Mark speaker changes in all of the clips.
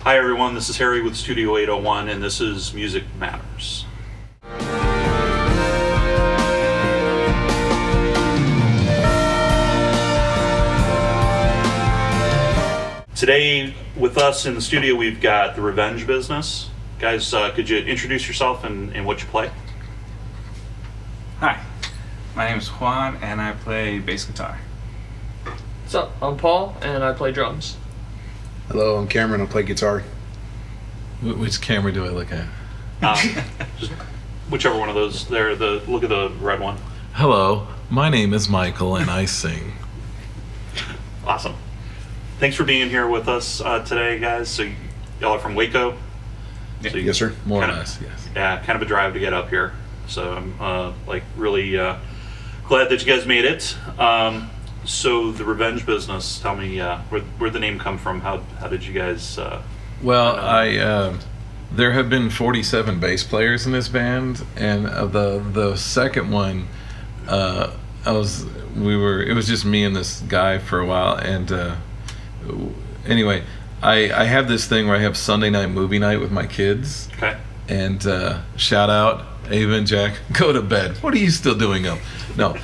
Speaker 1: Hi everyone, this is Harry with Studio 801 and this is Music Matters. Today with us in the studio we've got The Revenge Business. Guys, could you introduce yourself and what you play?
Speaker 2: Hi, my name is Juan and I play bass guitar.
Speaker 3: What's up? I'm Paul and I play drums.
Speaker 4: Hello, I'm Cameron. I play guitar.
Speaker 5: Which camera do I look at?
Speaker 1: Just whichever one of those there, look at the red one.
Speaker 5: Hello, my name is Michael and I sing.
Speaker 1: Awesome. Thanks for being here with us today, guys. So y'all are from Waco? So
Speaker 4: Yes, sir.
Speaker 5: More or
Speaker 1: Kinda-
Speaker 5: less, yes.
Speaker 1: Yeah, kind of a drive to get up here. So I'm really glad that you guys made it. So The Revenge Business, tell me where'd the name come from? How did you guys...
Speaker 5: Well, there have been 47 bass players in this band, and the second one, it was just me and this guy for a while, and anyway, I have this thing where I have Sunday night movie night with my kids.
Speaker 1: Okay.
Speaker 5: And shout out Ava and Jack, go to bed. What are you still doing up? No,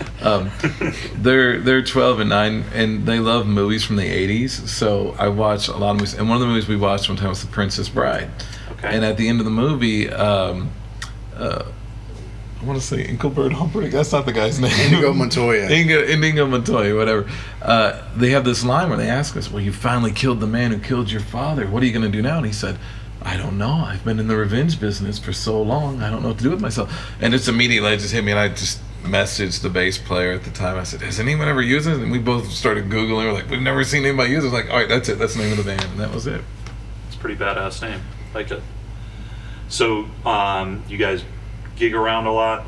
Speaker 5: they're 12 and 9, and they love movies from the 80s. So I watch a lot of movies, and one of the movies we watched one time was The Princess Bride.
Speaker 1: Okay.
Speaker 5: And at the end of the movie, I want to say Engelbert Humperdinck. That's not the guy's name.
Speaker 4: Inigo Montoya.
Speaker 5: Inigo Montoya, whatever. They have this line where they ask us, "Well, you finally killed the man who killed your father. What are you going to do now?" And he said, "I don't know. I've been in the revenge business for so long. I don't know what to do with myself." And it's immediately it just hit me, and I just messaged the bass player at the time. I said, "Has anyone ever used it?" And we both started Googling. We're like, "We've never seen anybody use it." I was like, "All right, that's it. That's the name of the band." And that was it.
Speaker 1: It's a pretty badass name. Like it. So you guys gig around a lot?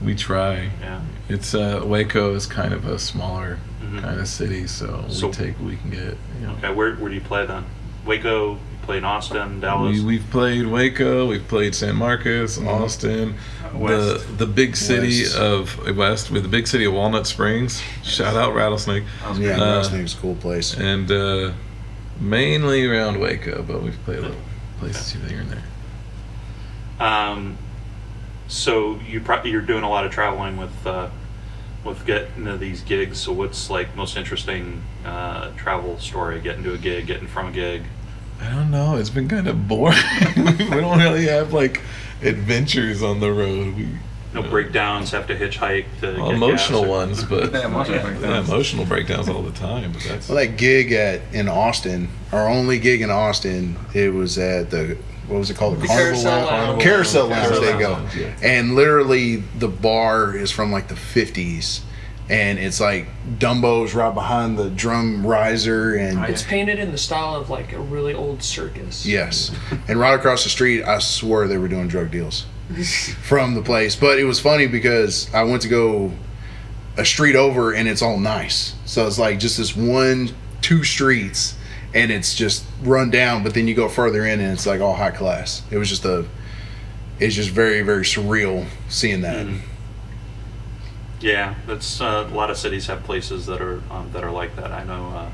Speaker 5: We try.
Speaker 1: Yeah.
Speaker 5: It's Waco is kind of a smaller
Speaker 1: Mhm.
Speaker 5: kind of city, so
Speaker 1: So-
Speaker 5: we take what we can get. You know.
Speaker 1: Okay, where do you play then? Waco, you play in Austin, Dallas?
Speaker 5: We've played Waco, we've played San Marcos, Austin,
Speaker 2: West.
Speaker 5: the big city
Speaker 4: West.
Speaker 5: of West, with the big city of Walnut Springs. Shout out Rattlesnake,
Speaker 4: Yeah,
Speaker 5: Uh,
Speaker 4: Rattlesnake's a cool place.
Speaker 5: and mainly around Waco, but we've played little places here and there.
Speaker 1: So you're doing a lot of traveling with getting to these gigs. So what's like most interesting travel story? Getting to a gig, getting from a gig.
Speaker 5: I don't know. It's been kind of boring. We don't really have like adventures on the road.
Speaker 1: No breakdowns. Have to hitchhike to get
Speaker 5: Emotional
Speaker 1: gas or-
Speaker 5: ones, but
Speaker 2: Yeah, emotional breakdowns.
Speaker 5: emotional breakdowns all the time. But that's
Speaker 4: Well, that gig in Austin, our only gig in Austin, it was at what was it called? The Carnival
Speaker 3: Carousel
Speaker 4: Lounge?
Speaker 3: Lounge.
Speaker 4: Carousel Lounge,
Speaker 5: Carousel
Speaker 4: there you go.
Speaker 5: Lounge, yeah.
Speaker 4: And literally, the bar is from like the 50s. And it's like Dumbo's right behind the drum riser. And
Speaker 3: It's painted in the style of like a really old circus.
Speaker 4: yes. And right across the street, I swear they were doing drug deals from the place. But it was funny because I went to go a street over and it's all nice. So it's like just this 1-2 streets and it's just run down, but then you go further in and it's like all high class. It's just very, very surreal seeing that.
Speaker 1: Mhm. Yeah, that's a lot of cities have places that are like that. I know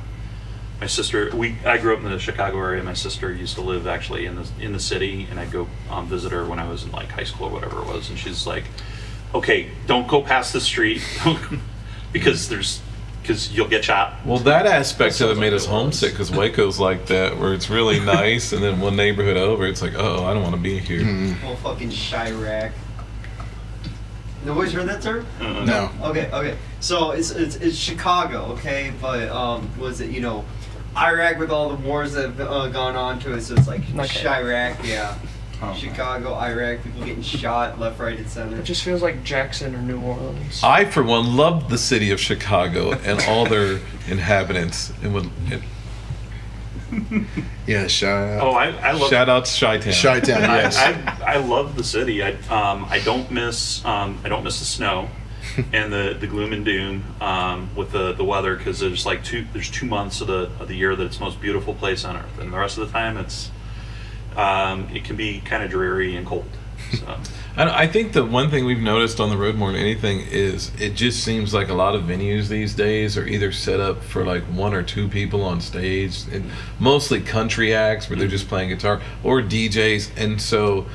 Speaker 1: my sister. I grew up in the Chicago area. My sister used to live actually in the city, and I'd go visit her when I was in like high school or whatever it was. And she's like, "Okay, don't go past the street because you'll get shot."
Speaker 5: Well, that aspect of it
Speaker 1: Sounds
Speaker 5: made
Speaker 1: like
Speaker 5: us
Speaker 1: it was.
Speaker 5: homesick because Waco's like that, where it's really nice, and then one neighborhood over, it's like, oh, I don't want to be here.
Speaker 6: Whole fucking Chirac. Nobody's heard that term?
Speaker 4: No.
Speaker 6: Okay. So it's Chicago, okay, but was it Iraq with all the wars that have gone on to it? So it's like
Speaker 3: Okay.
Speaker 6: Chirac, yeah.
Speaker 2: Oh.
Speaker 6: Chicago, Iraq, people getting shot left, right, and center.
Speaker 3: It just feels like Jackson or New Orleans.
Speaker 5: I, for one, loved the city of Chicago and all their inhabitants.
Speaker 4: Yeah, shout
Speaker 1: Oh,
Speaker 4: out.
Speaker 1: I love.
Speaker 5: Shout out to Chi-Town.
Speaker 4: Chi-Town, yes.
Speaker 1: I love the city. I don't miss the snow and the gloom and doom with the weather because there's like there's 2 months of the year that it's the most beautiful place on earth, and the rest of the time it can be kind of dreary and cold. So
Speaker 5: I think the one thing we've noticed on the road more than anything is it just seems like a lot of venues these days are either set up for like one or two people on stage, and mostly country acts where they're just playing guitar, or DJs. And so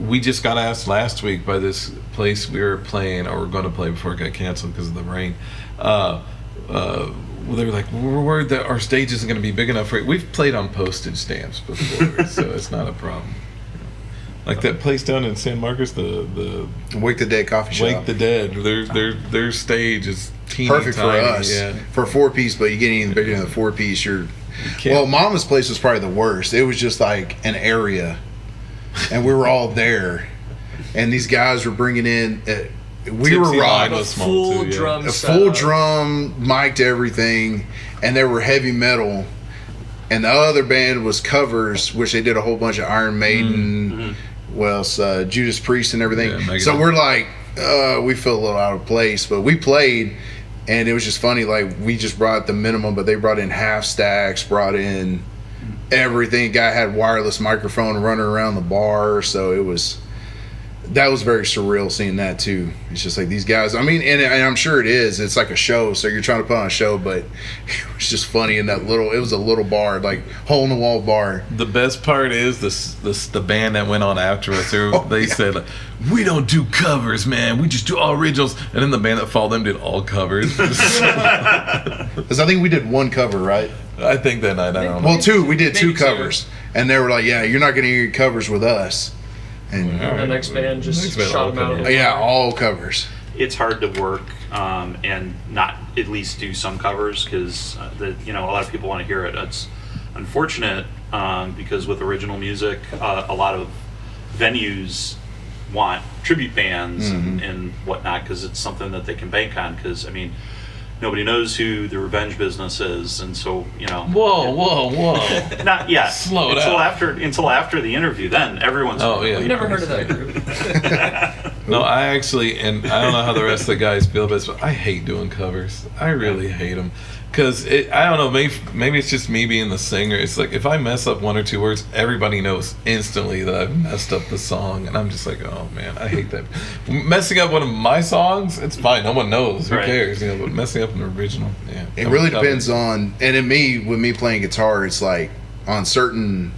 Speaker 5: we just got asked last week by this place we were playing, or we're going to play before it got canceled because of the rain. They were like, we're worried that our stage isn't going to be big enough for it. We've played on postage stamps before, so it's not a problem. Like that place down in San Marcos, the
Speaker 4: Wake the Dead coffee shop.
Speaker 5: Wake the Dead. Their stage is teeny
Speaker 4: Perfect
Speaker 5: tiny.
Speaker 4: for us.
Speaker 5: Yeah.
Speaker 4: For a 4-piece, but you get anything bigger than a 4-piece, you're.
Speaker 5: can't-
Speaker 4: Well, Mama's place was probably the worst. It was just like an area, and we were all there, and these guys were bringing in. We were
Speaker 5: Tipsy Line
Speaker 4: rock,
Speaker 5: was small
Speaker 3: Full
Speaker 5: too, yeah.
Speaker 3: drum
Speaker 4: a
Speaker 3: setup.
Speaker 4: full drum, mic'd everything, and they were heavy metal. And the other band was covers, which they did a whole bunch of Iron Maiden, Judas Priest and everything.
Speaker 5: Yeah, Megadeth.
Speaker 4: So we're like, we feel a little out of place, but we played, and it was just funny. Like, we just brought the minimum, but they brought in half stacks, brought in everything. Guy had wireless microphone running around the bar, so that was very surreal seeing that too. It's just like these guys. I mean, and I'm sure it is. It's like a show, so you're trying to put on a show, but it was just funny in that little. It was a little bar, like hole in the wall bar.
Speaker 5: The best part is the band that went on after us. They said, like, we don't do covers, man. We just do all originals. And then the band that followed them did all covers.
Speaker 4: Because I think we did one cover, right?
Speaker 5: I think that night, I don't know.
Speaker 4: Well, two. We did two
Speaker 3: Maybe two.
Speaker 4: covers, and they were like, "Yeah, you're not going to hear covers with us." And
Speaker 5: Wow.
Speaker 3: The next band just
Speaker 5: Next band
Speaker 3: shot
Speaker 5: all
Speaker 3: him out of
Speaker 5: covered.
Speaker 3: the
Speaker 4: yeah, all covers.
Speaker 1: It's hard to work and not at least do some covers because a lot of people want to hear it. It's unfortunate because with original music, a lot of venues want tribute bands and whatnot because it's something that they can bank on. Because I mean, nobody knows who the Revenge Business is, and so
Speaker 5: Whoa.
Speaker 1: not yet.
Speaker 5: Slow it
Speaker 1: until
Speaker 5: down.
Speaker 1: until after the interview. Then everyone's.
Speaker 5: Oh, yeah.
Speaker 3: I've never heard of that group.
Speaker 5: No, I actually, and I don't know how the rest of the guys feel about this, but I hate doing covers. I really hate them. Because, I don't know, maybe it's just me being the singer. It's like, if I mess up one or two words, everybody knows instantly that I've messed up the song. And I'm just like, oh, man, I hate that. Messing up one of my songs, it's fine. No one knows. Who
Speaker 1: Right.
Speaker 5: cares? But messing up an original, yeah.
Speaker 4: It really depends on, and with me playing guitar, it's like on certain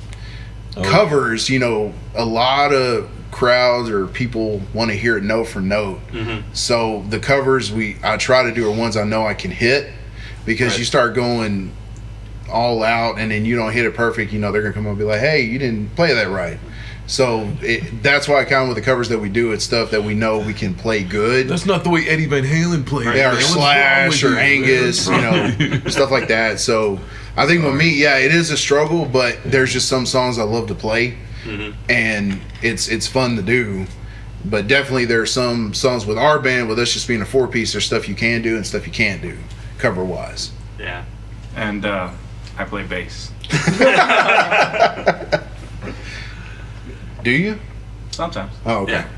Speaker 4: covers, a lot of crowds or people want to hear it note for note. So the covers I try to do are ones I know I can hit, because
Speaker 1: Right.
Speaker 4: you start going all out and then you don't hit it perfect, they're gonna come up and be like, hey, you didn't play that right. So that's why kind of with the covers that we do, it's stuff that we know we can play good.
Speaker 5: That's not the way Eddie Van Halen played.
Speaker 4: Yeah,
Speaker 5: man.
Speaker 4: or
Speaker 5: What's wrong
Speaker 4: Slash
Speaker 5: with
Speaker 4: or
Speaker 5: you, man?
Speaker 4: Angus, stuff like that. So I think with me, yeah, it is a struggle, but there's just some songs I love to play, and it's fun to do. But definitely there are some songs with our band, with us just being a 4-piece, there's stuff you can do and stuff you can't do, cover-wise.
Speaker 1: Yeah.
Speaker 2: And I play bass.
Speaker 4: Do you?
Speaker 2: Sometimes.
Speaker 4: Oh, okay.
Speaker 1: Yeah.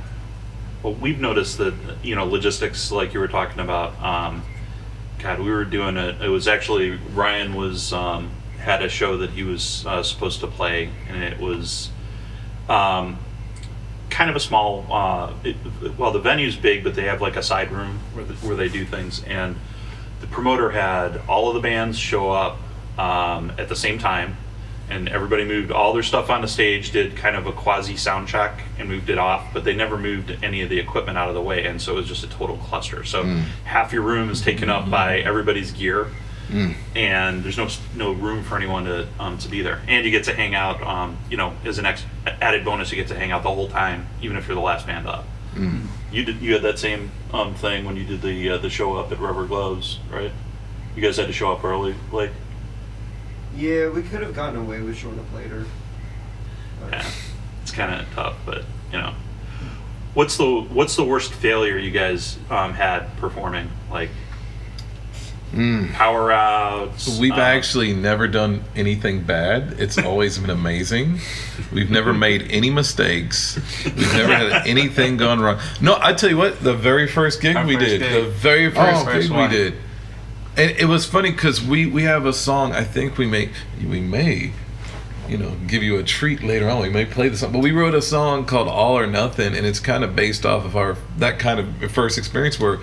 Speaker 1: Well, we've noticed that, logistics, like you were talking about, we were doing it was actually, Ryan had a show that he was supposed to play, and it was kind of a small, the venue's big, but they have like a side room where they do things, and the promoter had all of the bands show up at the same time, and everybody moved all their stuff on the stage, did kind of a quasi sound check and moved it off, but they never moved any of the equipment out of the way, and so it was just a total cluster. So half your room is taken up by everybody's gear, and there's no room for anyone to be there. And you get to hang out, as an added bonus, you get to hang out the whole time, even if you're the last band up. You had that same thing when you did the show up at Rubber Gloves, right? You guys had to show up early, like.
Speaker 6: Yeah, we could have gotten away with showing up later. But
Speaker 1: Yeah, it's kind of tough, but what's the worst failure you guys had performing? Like power outs.
Speaker 5: We've actually never done anything bad. It's always been amazing. We've never made any mistakes. We've never had anything gone wrong. No, I tell you what, the very first gig
Speaker 2: Our
Speaker 5: we
Speaker 2: first
Speaker 5: did,
Speaker 2: gig.
Speaker 5: the very first
Speaker 2: first
Speaker 5: gig we
Speaker 2: one.
Speaker 5: did. And it was funny because we have a song I think we may give you a treat later on. We may play the song, but we wrote a song called All or Nothing, and it's kind of based off of that kind of first experience where,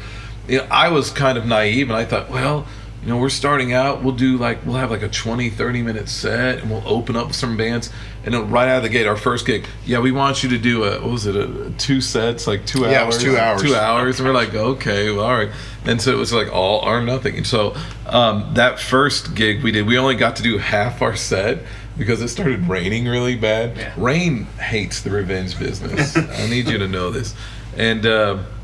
Speaker 5: I was kind of naive, and I thought, well, we're starting out, we'll have like a 20-30 minute set, and we'll open up some bands, and then right out of the gate, our first gig, we want you to do a 2 sets, like 2 hours.
Speaker 4: Yeah, it was 2 hours.
Speaker 5: 2 hours, and we're like, okay, well, all right. And so it was like all or nothing. And so that first gig we only got to do half our set because it started raining really bad.
Speaker 2: Yeah.
Speaker 5: Rain hates the revenge business. I need you to know this. And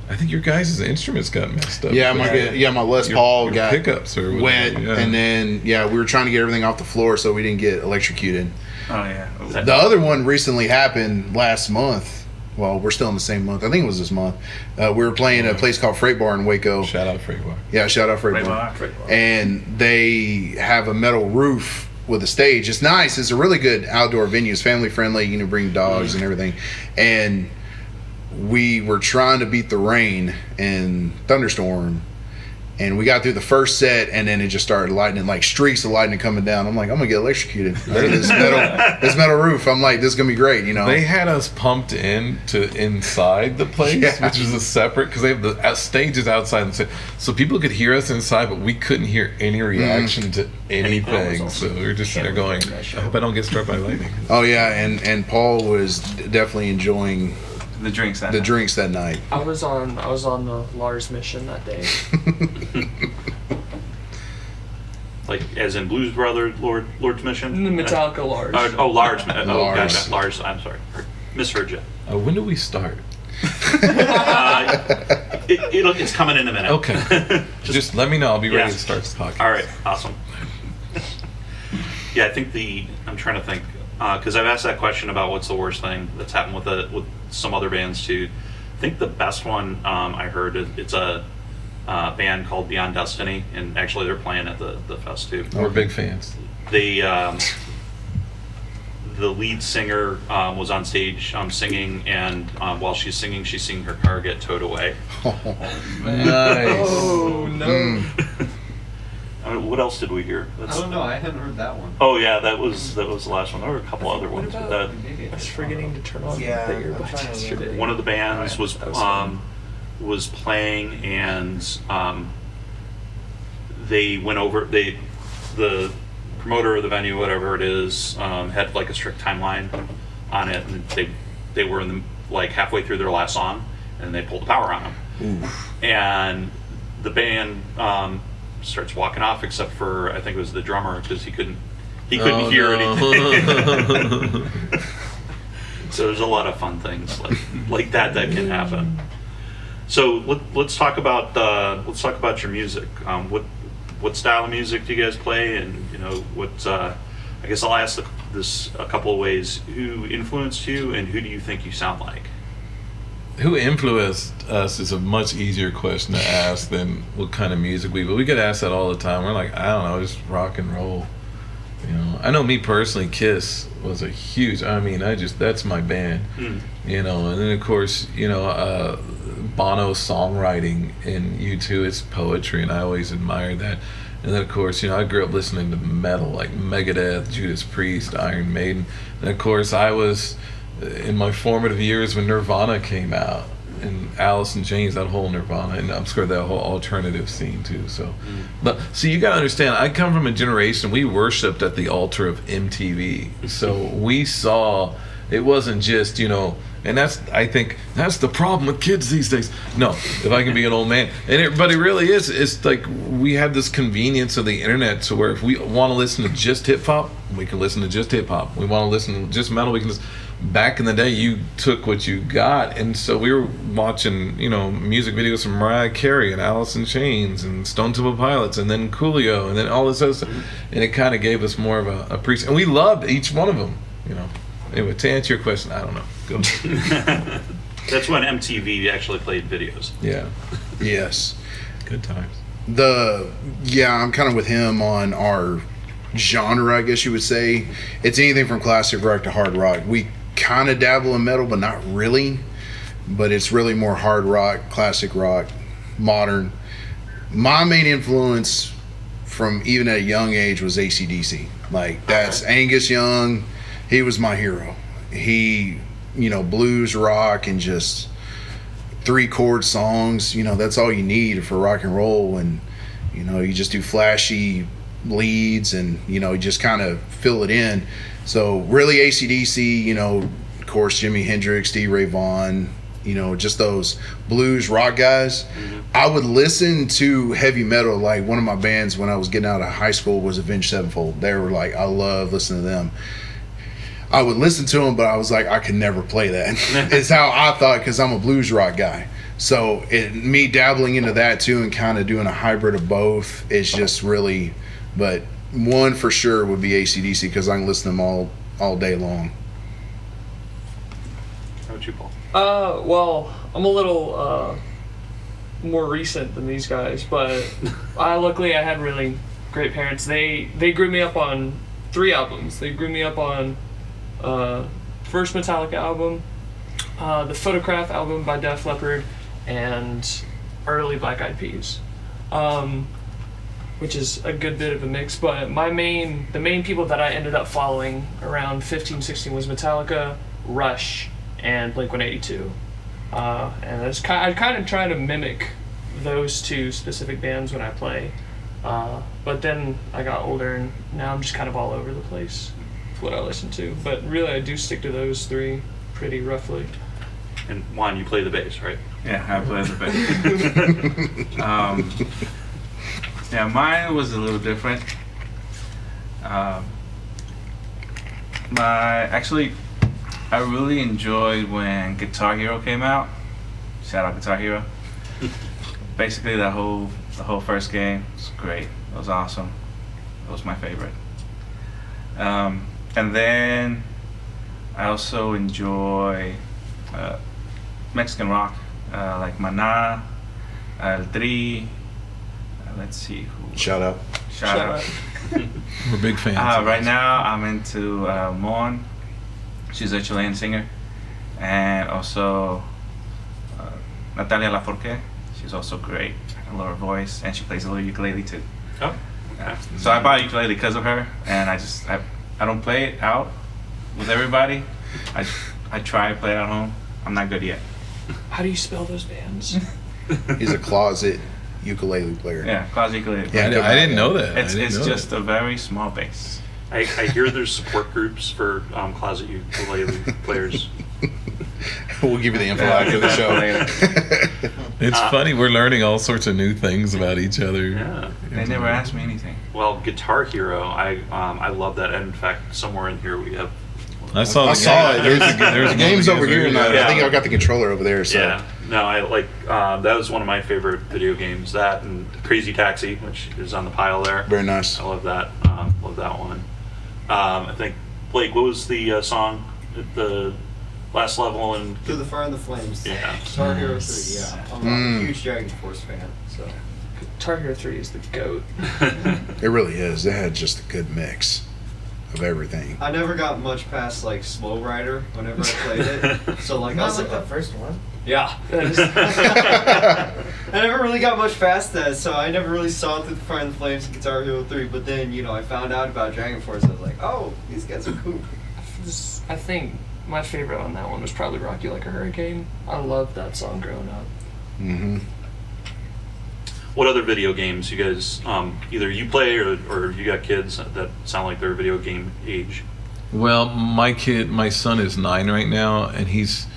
Speaker 5: I think your guys' instruments got messed up.
Speaker 4: Yeah, my Les Paul
Speaker 5: your
Speaker 4: got
Speaker 5: pickups or
Speaker 4: wet,
Speaker 5: whatever, yeah.
Speaker 4: and then we were trying to get everything off the floor so we didn't get electrocuted.
Speaker 2: Oh yeah.
Speaker 4: The other one recently happened last month. Well, we're still in the same month. I think it was this month. We were playing a place called Freight Bar in Waco.
Speaker 5: Shout out Freight Bar.
Speaker 4: Yeah, shout out Freight
Speaker 2: Right
Speaker 4: Bar.
Speaker 2: bar.
Speaker 4: And they have a metal roof with a stage. It's nice. It's a really good outdoor venue. It's family friendly. You can bring dogs and everything. And we were trying to beat the rain and thunderstorm, and we got through the first set, and then it just started lightning, like streaks of lightning coming down. I'm like, I'm gonna get electrocuted under this metal roof. I'm like, this is gonna be great,
Speaker 5: They had us pumped in to inside the place,
Speaker 4: Yeah.
Speaker 5: which is a separate, because they have the stages outside, and so people could hear us inside, but we couldn't hear any reaction to anything. So we were just sitting there going, I hope I don't get struck by lightning.
Speaker 4: Oh yeah, and Paul was definitely enjoying
Speaker 2: The drinks that
Speaker 4: the
Speaker 2: night.
Speaker 4: drinks that night.
Speaker 3: I was on the Lars mission that day.
Speaker 1: Like as in Blues Brother, Lord's Mission.
Speaker 3: The Metallica Lars.
Speaker 1: Lars. Oh,
Speaker 4: Lars.
Speaker 1: gotcha. Lars. I'm sorry. Misheard you.
Speaker 5: When do we start?
Speaker 1: It's coming in a minute.
Speaker 5: Okay. Just let me know. I'll be ready
Speaker 1: Yeah.
Speaker 5: to start this podcast.
Speaker 1: All right. Awesome. Yeah, I think I'm trying to think because I've asked that question about what's the worst thing that's happened with some other bands too. I think the best one I heard it's a band called Beyond Destiny, and actually they're playing at the fest too.
Speaker 5: We're big fans.
Speaker 1: They the lead singer was on stage singing, and while she's singing, she's seeing her car get towed away.
Speaker 5: Nice.
Speaker 3: Oh no!
Speaker 1: What else did we hear?
Speaker 6: I don't know. I hadn't heard that one.
Speaker 1: Oh yeah, that was the last one. There were a couple other
Speaker 3: What
Speaker 1: ones.
Speaker 3: about-
Speaker 1: That
Speaker 3: I was forgetting to turn on
Speaker 6: Yeah,
Speaker 3: the
Speaker 6: I'm
Speaker 3: earbuds
Speaker 6: trying to
Speaker 3: yesterday.
Speaker 6: remember.
Speaker 1: one of the bands was
Speaker 3: That was fun.
Speaker 1: was playing, and they went over. The promoter of the venue, whatever it is, had like a strict timeline on it, and they were in the, like halfway through their last song, and they pulled the power on them. And the band starts walking off, except for I think it was the drummer, because he couldn't hear anything. So there's a lot of fun things like that can happen. So let's talk about your music. What style of music do you guys play, and what? I guess I'll ask this a couple of ways. Who influenced you, and who do you think you sound like?
Speaker 5: Who influenced us is a much easier question to ask than what kind of music but we get asked that all the time. We're like, I don't know, just rock and roll. I know me personally, Kiss was a huge, that's my band. And then of course, Bono's songwriting in U2, it's poetry, and I always admired that. And then of course, I grew up listening to metal like Megadeth, Judas Priest, Iron Maiden. And of course, I was in my formative years when Nirvana came out, and Alice in Chains, that whole Nirvana, and I'm scared that whole alternative scene too. So, but you got to understand, I come from a generation, we worshipped at the altar of MTV. So we saw, it wasn't just and I think that's the problem with kids these days. No, if I can be an old man, but it really is. It's like we have this convenience of the internet, to where if we want to listen to just hip hop, we can listen to just hip hop. We want to listen to just metal, we can listen. Back in the day, you took what you got, and so we were watching, music videos from Mariah Carey and Alice in Chains and Stone Temple Pilots, and then Coolio, and then all this other stuff, and it kind of gave us more of a appreciation, and we loved each one of them. Anyway, to answer your question, I don't know. Go.
Speaker 1: That's when MTV actually played videos.
Speaker 5: Yeah,
Speaker 4: Yes.
Speaker 5: good times.
Speaker 4: I'm kind of with him on our genre, I guess you would say. It's anything from classic rock to hard rock. We kind of dabble in metal, but not really. But it's really more hard rock, classic rock, modern. My main influence from even at a young age was AC/DC. Like, that's Angus Young, he was my hero. He, blues, rock, and just 3-chord songs. That's all you need for rock and roll. And you just do flashy leads, and you just kind of fill it in. So really, AC/DC. Of course, Jimi Hendrix, Stevie Ray Vaughan. Just those blues rock guys.
Speaker 1: Mm-hmm.
Speaker 4: I would listen to heavy metal. Like, one of my bands when I was getting out of high school was Avenged Sevenfold. They were like, I love listening to them. I would listen to them, but I was like, I could never play that. It's how I thought, because I'm a blues rock guy. So me dabbling into that too, and kind of doing a hybrid of both, is just really. But one for sure would be AC/DC, because I can listen to them all day long.
Speaker 1: How about you, Paul?
Speaker 3: Well, I'm a little more recent than these guys, but luckily I had really great parents. They grew me up on 3 albums. They grew me up on first Metallica album, the Photograph album by Def Leppard, and early Black Eyed Peas, which is a good bit of a mix. But the main people that I ended up following around 15, 16 was Metallica, Rush, and Blink-182. And I kind of try to mimic those 2 specific bands when I play. But then I got older, and now I'm just kind of all over the place with what I listen to. But really, I do stick to those 3 pretty roughly.
Speaker 1: And Juan, you play the bass, right?
Speaker 2: Yeah, I play the bass. Yeah, mine was a little different. I really enjoyed when Guitar Hero came out. Shout out Guitar Hero. Basically, the whole first game was great. It was awesome. It was my favorite. And then I also enjoy Mexican rock, like Maná, El Tri. Let's see who.
Speaker 4: Shout out.
Speaker 2: Shout out.
Speaker 5: We're big fans.
Speaker 2: Right now, I'm into Mon. She's a Chilean singer, and also Natalia Lafourcade. She's also great. I love her voice, and she plays a little ukulele too.
Speaker 1: Oh.
Speaker 2: So I bought a ukulele because of her, and I don't play it out with everybody. I try to play it at home. I'm not good yet.
Speaker 3: How do you spell those bands?
Speaker 4: He's a closet ukulele player.
Speaker 2: Yeah, closet ukulele.
Speaker 4: Yeah,
Speaker 5: I didn't know that.
Speaker 2: It's just a very small bass.
Speaker 1: I hear there's support groups for closet ukulele players.
Speaker 4: We'll give you the info after the show.
Speaker 5: It's funny. We're learning all sorts of new things about each other.
Speaker 1: Yeah.
Speaker 2: They never asked me anything.
Speaker 1: Well, Guitar Hero, I love that. And in fact, somewhere in here we have.
Speaker 5: I saw
Speaker 4: I saw it. There's
Speaker 5: a
Speaker 4: the game's over here, and
Speaker 1: Yeah.
Speaker 4: I think I've got the controller over there. So.
Speaker 1: Yeah. No, I like that was one of my favorite video games. That and Crazy Taxi, which is on the pile there.
Speaker 4: Very nice.
Speaker 1: I love that. Love that one. I think Blake, what was the song at the last level? And
Speaker 6: Through the Fire and the Flames.
Speaker 1: yeah.
Speaker 6: Guitar Hero 3, yeah. I'm a huge Dragon Force fan, so.
Speaker 3: Guitar Hero 3 is the GOAT.
Speaker 4: It really is. They had just a good mix of everything.
Speaker 6: I never got much past like Slow Rider whenever I played it. So like I was like
Speaker 7: the first one.
Speaker 6: yeah. I never really got much past that, so I never really saw Through the Fire and the Flames and Guitar Hero 3. But then I found out about Dragon Force. I was like, oh, these guys are cool.
Speaker 3: I think my favorite on that one was probably Rock You Like a Hurricane. I loved that song growing up.
Speaker 4: Mm-hmm.
Speaker 1: What other video games you guys either you play or you got kids that sound like they're video game age?
Speaker 5: Well, my son is 9 right now, and he's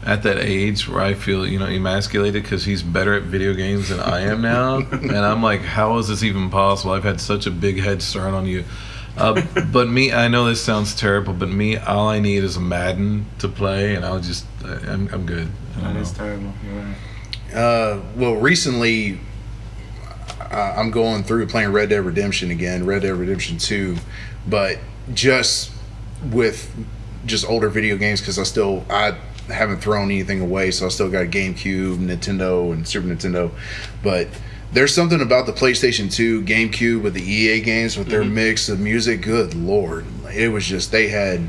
Speaker 5: at that age where I feel, emasculated because he's better at video games than I am now. And I'm like, how is this even possible? I've had such a big head start on you. But me, I know this sounds terrible, but me, all I need is a Madden to play, and I'm good.
Speaker 2: That is terrible. You're right.
Speaker 4: Well, recently, I'm going through playing Red Dead Redemption again, Red Dead Redemption 2, but just with older video games because I haven't thrown anything away, so I still got a GameCube, Nintendo, and Super Nintendo. But there's something about the PlayStation 2, GameCube with the EA games with their mix of music. Good Lord. It was just, they had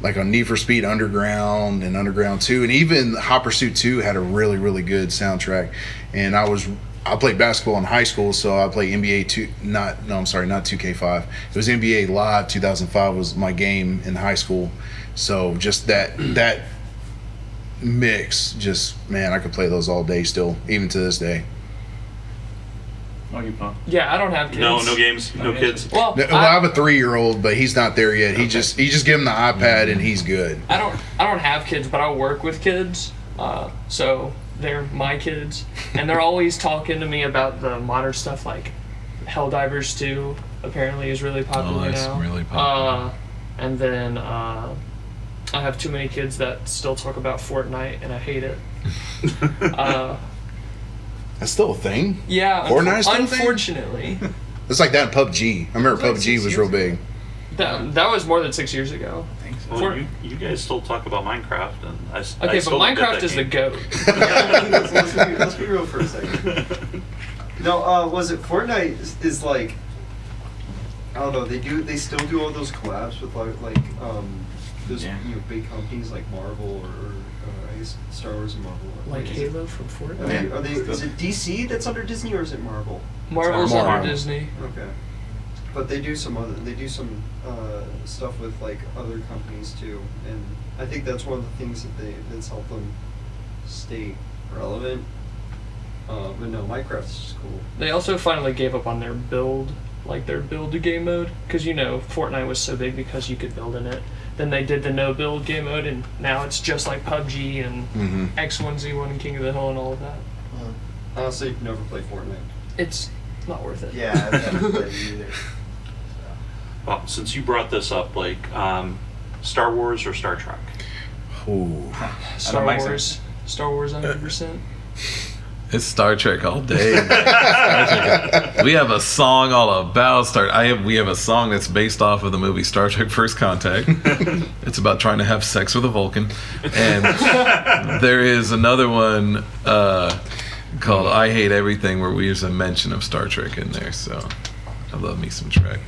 Speaker 4: like on Need for Speed Underground and Underground 2, and even Hot Pursuit 2 had a really, really good soundtrack. And I was I played basketball in high school, so I played NBA not 2K5. It was NBA Live 2005 was my game in high school. So just that mix, just man, I could play those all day still, even to this day.
Speaker 2: Oh, you Paul?
Speaker 3: Yeah, I don't have kids.
Speaker 1: No games, no kids.
Speaker 3: Well,
Speaker 4: Well, I have a 3-year-old, but he's not there yet. He just give him the iPad and he's good.
Speaker 3: I don't have kids, but I work with kids, so they're my kids, and they're always talking to me about the modern stuff, like Helldivers 2 apparently is really popular
Speaker 5: that's
Speaker 3: now.
Speaker 5: really popular.
Speaker 3: And then I have too many kids that still talk about Fortnite, and I hate it.
Speaker 4: That's still a thing.
Speaker 3: Yeah,
Speaker 4: Fortnite's still a thing?
Speaker 3: unfortunately,
Speaker 4: It's like that in PUBG. I remember
Speaker 6: It was like
Speaker 4: PUBG
Speaker 6: 6
Speaker 4: was real
Speaker 6: years
Speaker 4: big.
Speaker 3: that was more than 6 years ago.
Speaker 2: I think so.
Speaker 1: Well, you guys still talk about Minecraft, and I
Speaker 3: Okay,
Speaker 1: still
Speaker 3: but
Speaker 1: don't get
Speaker 3: Minecraft
Speaker 1: that
Speaker 3: is the
Speaker 1: game.
Speaker 3: goat.
Speaker 6: Yeah, let's be real for a second. No, was it Fortnite is like, I don't know, they still do all those collabs with those
Speaker 2: Yeah.
Speaker 6: big companies like Marvel or I guess Star Wars and Marvel.
Speaker 3: Like
Speaker 6: Is it-
Speaker 3: Halo from Fortnite.
Speaker 6: Are they, is it DC that's under Disney or is it Marvel?
Speaker 3: Marvel's
Speaker 4: Marvel.
Speaker 3: under Disney.
Speaker 6: Okay. But they do some stuff with like other companies too, and I think that's one of the things that's helped them stay relevant. But no, Minecraft's just cool.
Speaker 3: They also finally gave up on their build a game mode, because Fortnite was so big because you could build in it. Then they did the no build game mode, and now it's just like PUBG and
Speaker 4: Hmm.
Speaker 3: X1Z1 and King of the Hill and all of that.
Speaker 6: Honestly, never played Fortnite.
Speaker 3: It's not worth it.
Speaker 6: Yeah, I've never played it either.
Speaker 1: Well, since you brought this up, like Star Wars or Star Trek?
Speaker 4: Ooh.
Speaker 3: Star
Speaker 2: like
Speaker 3: Wars. Star Wars 100%.
Speaker 5: It's Star Trek all day. Star Trek. We have a song all about we have a song that's based off of the movie Star Trek First Contact. It's about trying to have sex with a Vulcan. And there is another one called I Hate Everything, where we use a mention of Star Trek in there. So I love me some Trek.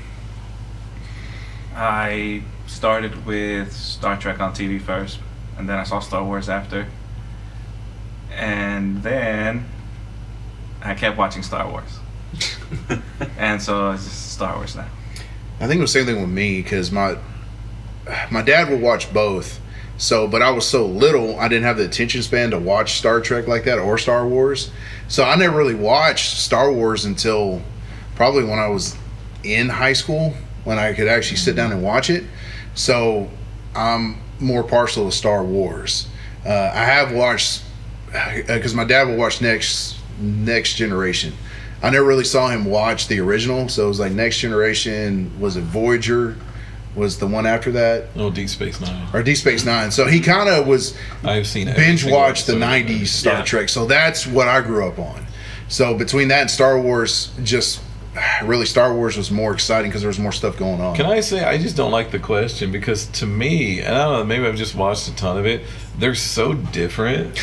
Speaker 2: I started with Star Trek on TV first, and then I saw Star Wars after. And then I kept watching Star Wars. And so it's just Star Wars now.
Speaker 4: I think it was the same thing with me because my dad would watch both. So, but I was so little, I didn't have the attention span to watch Star Trek like that or Star Wars. So I never really watched Star Wars until probably when I was in high school, when I could actually sit down and watch it. So I'm more partial to Star Wars. I have watched, because my dad would watch Next Generation. I never really saw him watch the original, so it was like Next Generation. Was it Voyager? Was the one after that,
Speaker 5: Oh, Deep Space Nine.
Speaker 4: or Deep Space Nine? So he kind of was
Speaker 5: I've seen every
Speaker 4: binge
Speaker 5: single
Speaker 4: watched the
Speaker 5: episode of
Speaker 4: '90s
Speaker 5: that.
Speaker 4: Star
Speaker 1: Yeah.
Speaker 4: Trek. So that's what I grew up on. So between that and Star Wars, just really Star Wars was more exciting because there was more stuff going on.
Speaker 5: Can I say I just don't like the question, because to me, and I don't know, maybe I've just watched a ton of it. They're so different.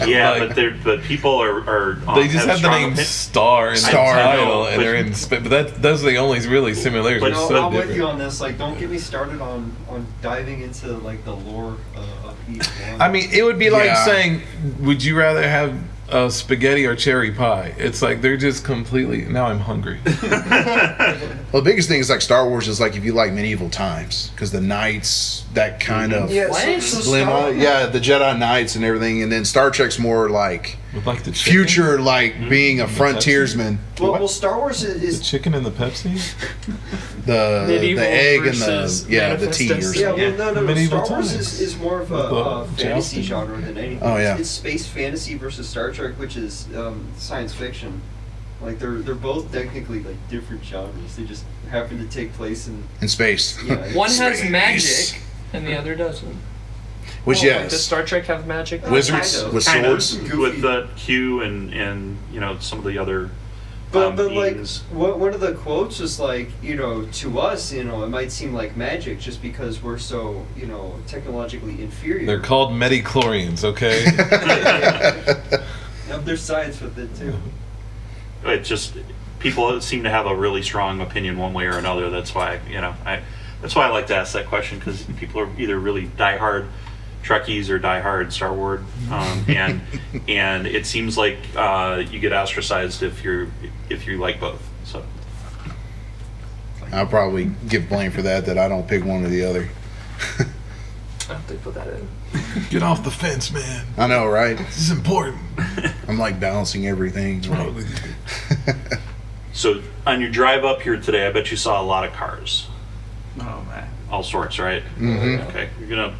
Speaker 1: Yeah,
Speaker 5: Like-
Speaker 1: but people are
Speaker 5: They just have the
Speaker 1: strong
Speaker 5: name
Speaker 1: opi-
Speaker 5: Star in
Speaker 4: Star,
Speaker 5: the
Speaker 1: I
Speaker 5: title,
Speaker 1: know,
Speaker 5: and
Speaker 1: but-
Speaker 5: they're in. But those are the only really similarities.
Speaker 1: But
Speaker 5: They're
Speaker 1: no,
Speaker 5: so
Speaker 6: I'm with
Speaker 5: different.
Speaker 6: you on this. Like, don't get me started on diving into like the lore of each one.
Speaker 5: I mean, it would be like
Speaker 4: Yeah.
Speaker 5: saying, would you rather have spaghetti or cherry pie? It's like they're just completely. Now I'm hungry.
Speaker 4: Well, the biggest thing is like Star Wars is like if you like medieval times because the knights, that kind of
Speaker 6: yeah,
Speaker 3: What?
Speaker 6: so
Speaker 4: glim-
Speaker 6: Star-
Speaker 4: yeah, the Jedi Knights and everything, and then Star Trek's more like
Speaker 5: With like the chicken,
Speaker 4: future, like being a frontiersman.
Speaker 6: Well, Star Wars
Speaker 5: the
Speaker 6: is
Speaker 5: chicken and the Pepsi.
Speaker 4: The
Speaker 3: Medieval
Speaker 4: egg and
Speaker 3: versus
Speaker 4: the tea or
Speaker 3: Manifest
Speaker 4: something.
Speaker 6: yeah, well, no.
Speaker 5: Medieval
Speaker 6: Star Wars
Speaker 5: times.
Speaker 6: is more of
Speaker 5: With
Speaker 6: a
Speaker 5: the
Speaker 6: fantasy
Speaker 5: jousting.
Speaker 6: genre than anything.
Speaker 4: Oh, yeah.
Speaker 6: It's space fantasy versus Star Trek, which is science fiction. Like they're both technically like different genres. They just happen to take place in
Speaker 4: In space.
Speaker 6: yeah.
Speaker 3: One has
Speaker 4: Space.
Speaker 3: magic, and the other doesn't.
Speaker 4: Which,
Speaker 3: Well, like,
Speaker 4: yes.
Speaker 3: does Star Trek have magic?
Speaker 4: Wizards
Speaker 6: kind of.
Speaker 4: with
Speaker 1: kind of
Speaker 4: swords.
Speaker 6: Goofy.
Speaker 1: with the Q and some of the other.
Speaker 6: But like
Speaker 1: beings.
Speaker 6: one of the quotes was like, to us, it might seem like magic just because we're so, technologically inferior.
Speaker 5: They're called midi-chlorians, okay?
Speaker 6: There's science with it too.
Speaker 1: It just people seem to have a really strong opinion one way or another. That's why that's why I like to ask that question, because people are either really diehard Trekkies or diehard Star Wars, and it seems like you get ostracized if you like both. So
Speaker 4: I'll probably give blame for that I don't pick one or the other.
Speaker 3: I hope they put that in.
Speaker 5: Get off the fence, man.
Speaker 4: I know, right?
Speaker 5: This is important.
Speaker 4: I'm like balancing everything.
Speaker 5: What's wrong with you?
Speaker 1: So on your drive up here today, I bet you saw a lot of cars,
Speaker 2: Oh man.
Speaker 1: all sorts, right?
Speaker 4: Mhm.
Speaker 1: Okay, you're gonna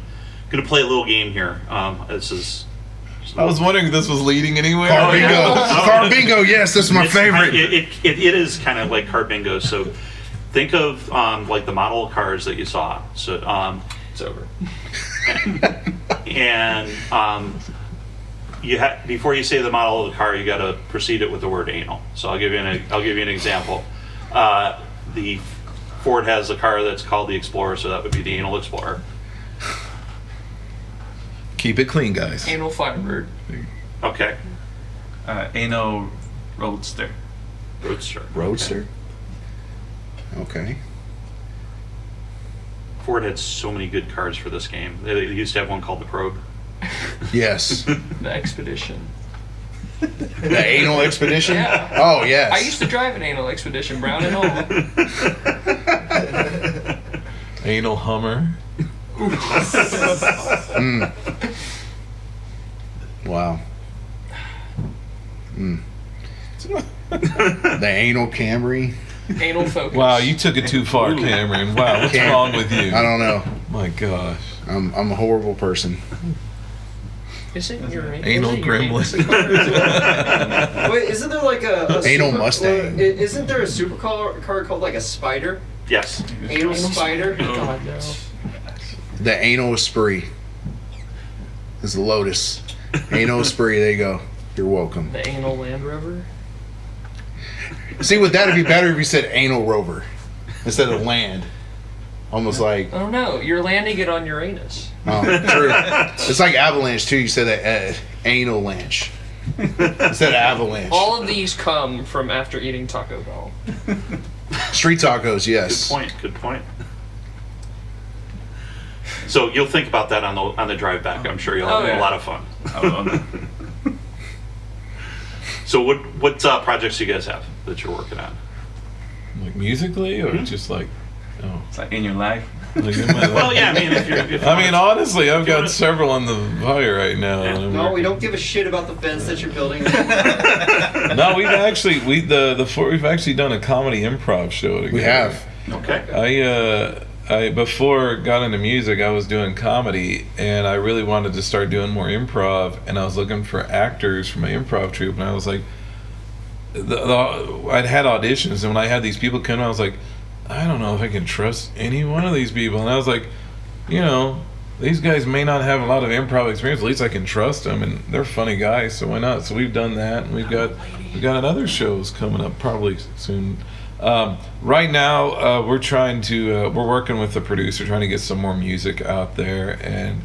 Speaker 1: play a little game here. This is.
Speaker 5: I was wondering if this was leading anywhere.
Speaker 4: Car bingo.
Speaker 1: yeah.
Speaker 4: Car bingo, yes, that's my
Speaker 1: It's
Speaker 4: favorite.
Speaker 1: It is kind of like car bingo. So think of like the model of cars that you saw. So
Speaker 3: It's over.
Speaker 1: and before you say the model of the car, you got to precede it with the word anal. So I'll give you an example. The Ford has a car that's called the Explorer, so that would be the Anal Explorer.
Speaker 5: Keep it clean, guys.
Speaker 3: Anal Firebird.
Speaker 1: Okay,
Speaker 2: Anal Roadster.
Speaker 1: Roadster.
Speaker 4: Roadster. Okay.
Speaker 1: Ford had so many good cars for this game. They used to have one called the Probe.
Speaker 4: Yes.
Speaker 3: The Expedition.
Speaker 4: The anal expedition.
Speaker 3: Yeah.
Speaker 4: Oh yes.
Speaker 3: I used to drive an Anal Expedition, brown and all.
Speaker 5: Anal Hummer.
Speaker 4: Mm. Wow. Mm. The anal Camry.
Speaker 3: Anal Focus.
Speaker 5: Wow, you took it too far, Cameron. Wow, what's wrong with you?
Speaker 4: I don't know.
Speaker 5: My gosh.
Speaker 4: I'm a horrible person.
Speaker 3: Isn't your
Speaker 5: Anal gremlin.
Speaker 6: Wait, isn't there like a
Speaker 4: Anal Mustang.
Speaker 6: Isn't there a supercar called like a Spider?
Speaker 1: Yes.
Speaker 6: Anal Spider.
Speaker 3: God no.
Speaker 4: The anal Esprit is the Lotus. Anal Esprit. There you go. You're welcome.
Speaker 3: The Anal Land Rover.
Speaker 4: See, with that, it'd be better if you said anal rover instead of land. Almost like,
Speaker 3: Oh no, you're landing it on Uranus.
Speaker 4: oh, true. It's like avalanche too. You said that anal lanch instead of avalanche.
Speaker 3: All of these come from after eating Taco Bell.
Speaker 4: Street tacos,
Speaker 1: Good
Speaker 4: yes.
Speaker 1: point. Good point. So you'll think about that on the drive back. I'm sure you'll have
Speaker 3: yeah.
Speaker 1: a lot of fun.
Speaker 2: Oh,
Speaker 1: So what projects do you guys have that you're working on?
Speaker 5: Like musically, or just like, oh,
Speaker 2: it's like in your life.
Speaker 5: like in my
Speaker 1: Well, yeah. I mean, if you
Speaker 5: I mean, honestly, I've
Speaker 1: you
Speaker 5: got
Speaker 1: wanna-
Speaker 5: several on the fire right now.
Speaker 1: Yeah.
Speaker 5: and I'm
Speaker 6: No, we
Speaker 5: working-
Speaker 6: don't give a shit about the fence that you're building.
Speaker 5: No, we've actually we've actually done a comedy improv show together.
Speaker 4: We have.
Speaker 1: Okay.
Speaker 5: I before got into music, I was doing comedy, and I really wanted to start doing more improv. And I was looking for actors for my improv troupe, and I was like, I'd had auditions, and when I had these people come, I was like, I don't know if I can trust any one of these people. And I was like, you know, these guys may not have a lot of improv experience. At least I can trust them, and they're funny guys, so why not? So we've done that, and we've got other shows coming up probably soon. Right now, we're working with the producer, trying to get some more music out there, and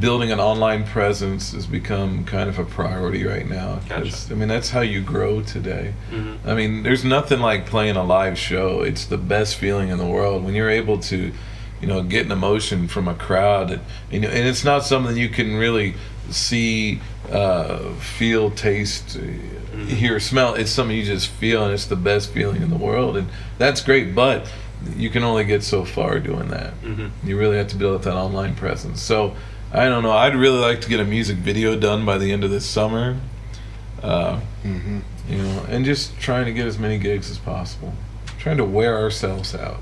Speaker 5: building an online presence has become kind of a priority right now. 'Cause,
Speaker 1: Gotcha.
Speaker 5: I mean, that's how you grow today.
Speaker 1: Mhm.
Speaker 5: I mean, there's nothing like playing a live show. It's the best feeling in the world when you're able to, you know, get an emotion from a crowd, and it's not something you can really see, feel, taste, hear, smell. It's something you just feel, and it's the best feeling in the world, and that's great. But you can only get so far doing that.
Speaker 1: Mhm.
Speaker 5: You really have to build up that online presence. So I don't know. I'd really like to get a music video done by the end of this summer.
Speaker 4: Mm-hmm.
Speaker 5: You know, and just trying to get as many gigs as possible. Trying to wear ourselves out.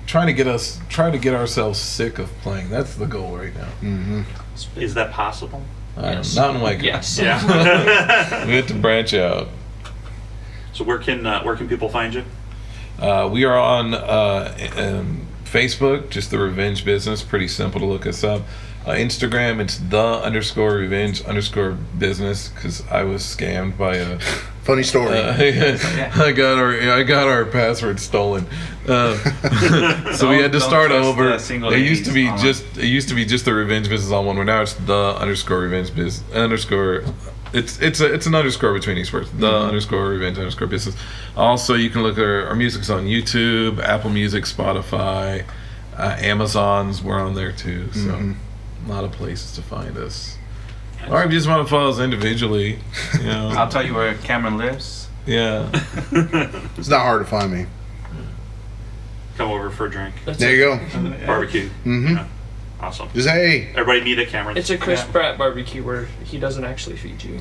Speaker 5: Try to get ourselves sick of playing. That's the goal right now.
Speaker 4: Mm-hmm.
Speaker 1: Is that possible?
Speaker 3: Yes.
Speaker 5: Not in Waco.
Speaker 3: Yes.
Speaker 1: Yeah.
Speaker 5: We have to branch out.
Speaker 1: So where can people find you?
Speaker 5: We are on Facebook, just The Revenge Business. Pretty simple to look us up. Instagram, it's _revenge_business, because I was scammed by a.
Speaker 4: Funny story.
Speaker 5: I got our password stolen, so we had to
Speaker 2: Don't
Speaker 5: start
Speaker 2: trust
Speaker 5: over.
Speaker 2: the single
Speaker 5: It used to be
Speaker 2: ladies
Speaker 5: just the Revenge Business all one word. Now it's _revenge business _ It's an underscore between each word. _revenge_business. Also, you can look at our music's on YouTube, Apple Music, Spotify, Amazon's. We're on there too. So a lot of places to find us. Or if you just want to follow us individually, you know.
Speaker 2: I'll tell you where Cameron lives.
Speaker 5: Yeah.
Speaker 4: It's not hard to find me.
Speaker 1: Come over for a drink.
Speaker 4: There you go.
Speaker 1: Barbecue.
Speaker 4: Mhm.
Speaker 1: Yeah. Awesome.
Speaker 4: Just hey.
Speaker 1: Everybody meet at Cameron's.
Speaker 3: It's a Chris Pratt barbecue where he doesn't actually feed you.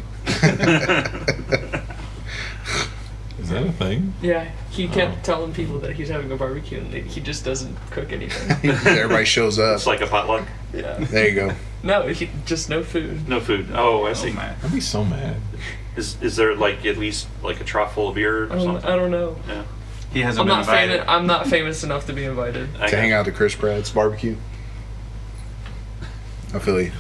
Speaker 5: Is that a thing?
Speaker 3: Yeah, he kept telling people that he's having a barbecue and he just doesn't cook anything.
Speaker 4: Everybody shows up.
Speaker 1: It's like a potluck.
Speaker 3: Yeah.
Speaker 4: There you go.
Speaker 3: No, just no food.
Speaker 1: No food. Oh, I
Speaker 2: Oh,
Speaker 1: see.
Speaker 2: man.
Speaker 5: I'd be so mad.
Speaker 1: Is there like at least like a trough full of beer or something?
Speaker 3: I don't know.
Speaker 1: Yeah.
Speaker 2: He hasn't
Speaker 3: I'm
Speaker 2: been
Speaker 3: not
Speaker 2: invited.
Speaker 3: famous. I'm not famous enough to be invited.
Speaker 1: I
Speaker 4: To
Speaker 1: got
Speaker 4: hang
Speaker 1: you.
Speaker 4: out at Chris Pratt's barbecue. I feel you.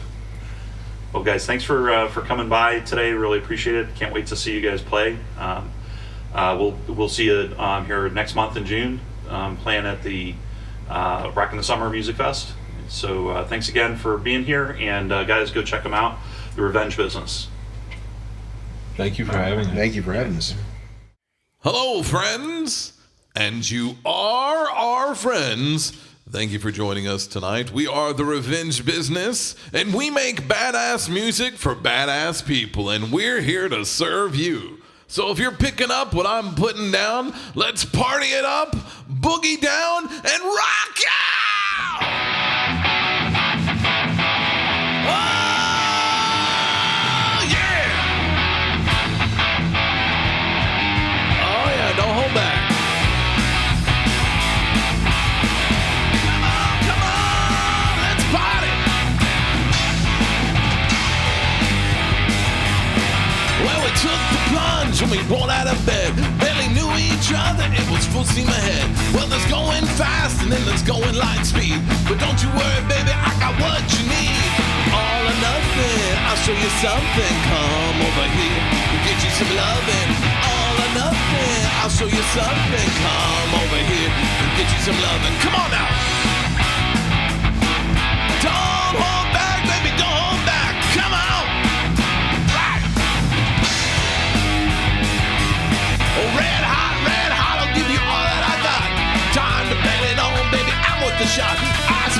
Speaker 1: Well, guys, thanks for coming by today. Really appreciate it. Can't wait to see you guys play. We'll see you here next month in June, playing at the Rockin' the Summer Music Fest. So thanks again for being here, and guys, go check them out. The Revenge Business.
Speaker 5: Thank you for having us.
Speaker 4: Thank you for having us.
Speaker 7: Hello, friends, and you are our friends. Thank you for joining us tonight. We are The Revenge Business, and we make badass music for badass people, and we're here to serve you. So if you're picking up what I'm putting down, let's party it up, boogie down, and rock out! Oh, yeah! Oh, yeah, don't hold back. Come on, let's party! Well, we took the plunge when we rolled out of bed. Barely knew each other, it was full steam ahead. Well, there's going fast and then there's going light speed. But don't you worry, baby, I got what you need. All or nothing, I'll show you something. Come over here, we'll get you some loving. All or nothing, I'll show you something. Come over here, we'll get you some loving. Come on now. Don't hold back, baby, don't hold back. Come on. Right. Oh, red hot, I'll give you all that I got. Time to bet it on, baby, I'm with the shot. Ice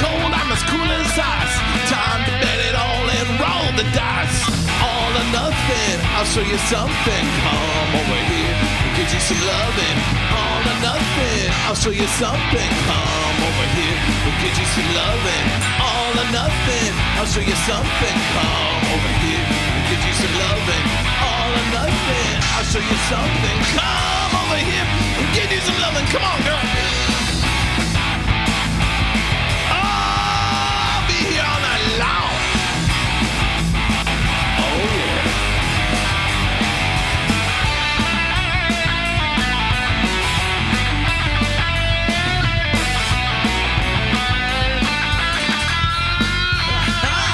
Speaker 7: cold, I'm as cool as ice. Time to bet it all and roll the dice. All or nothing, I'll show you something. Come over here, we'll get you some loving. All or nothing, I'll show you something. Come over here, we'll get you some loving. All or nothing, I'll show you something. Come over here, we'll get you some loving. All or nothing, I'll show you something. Come over here, we'll get you some loving. Come on, girl. I'll be here all night long. Oh, yeah.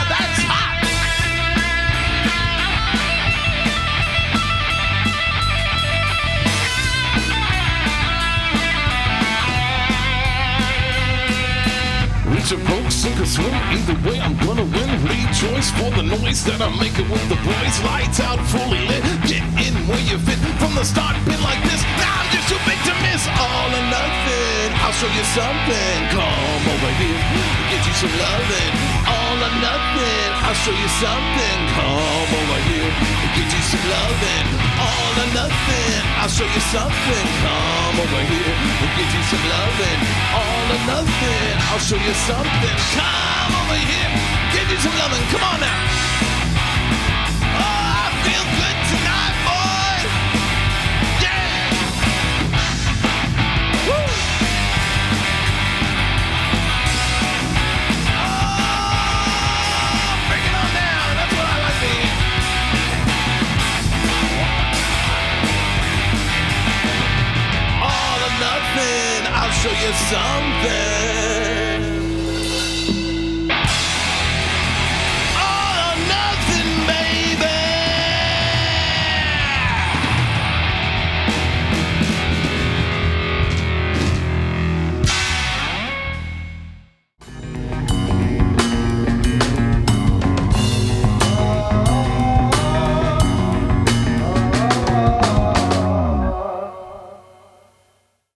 Speaker 7: That's hot. Rich or broke, sink or swim, either way I'm gonna win. Rejoice for the noise that I'm making with the boys. Lights out, fully lit, get in where you fit. From the start, been like this, now I'm just too big to miss. All or nothing, I'll show you something. Come over here, get you some loving. All or nothing, I'll show you something. Come over here, get you some loving. All or nothing, I'll show you something. Come over here, get you some loving. All or nothing, I'll show you something. Come over here, get you some loving. Come on now. Oh, I feel good tonight, boy. Yeah. Woo. Oh, bring it on down. That's what I like to hear. All or nothing, I'll show you something.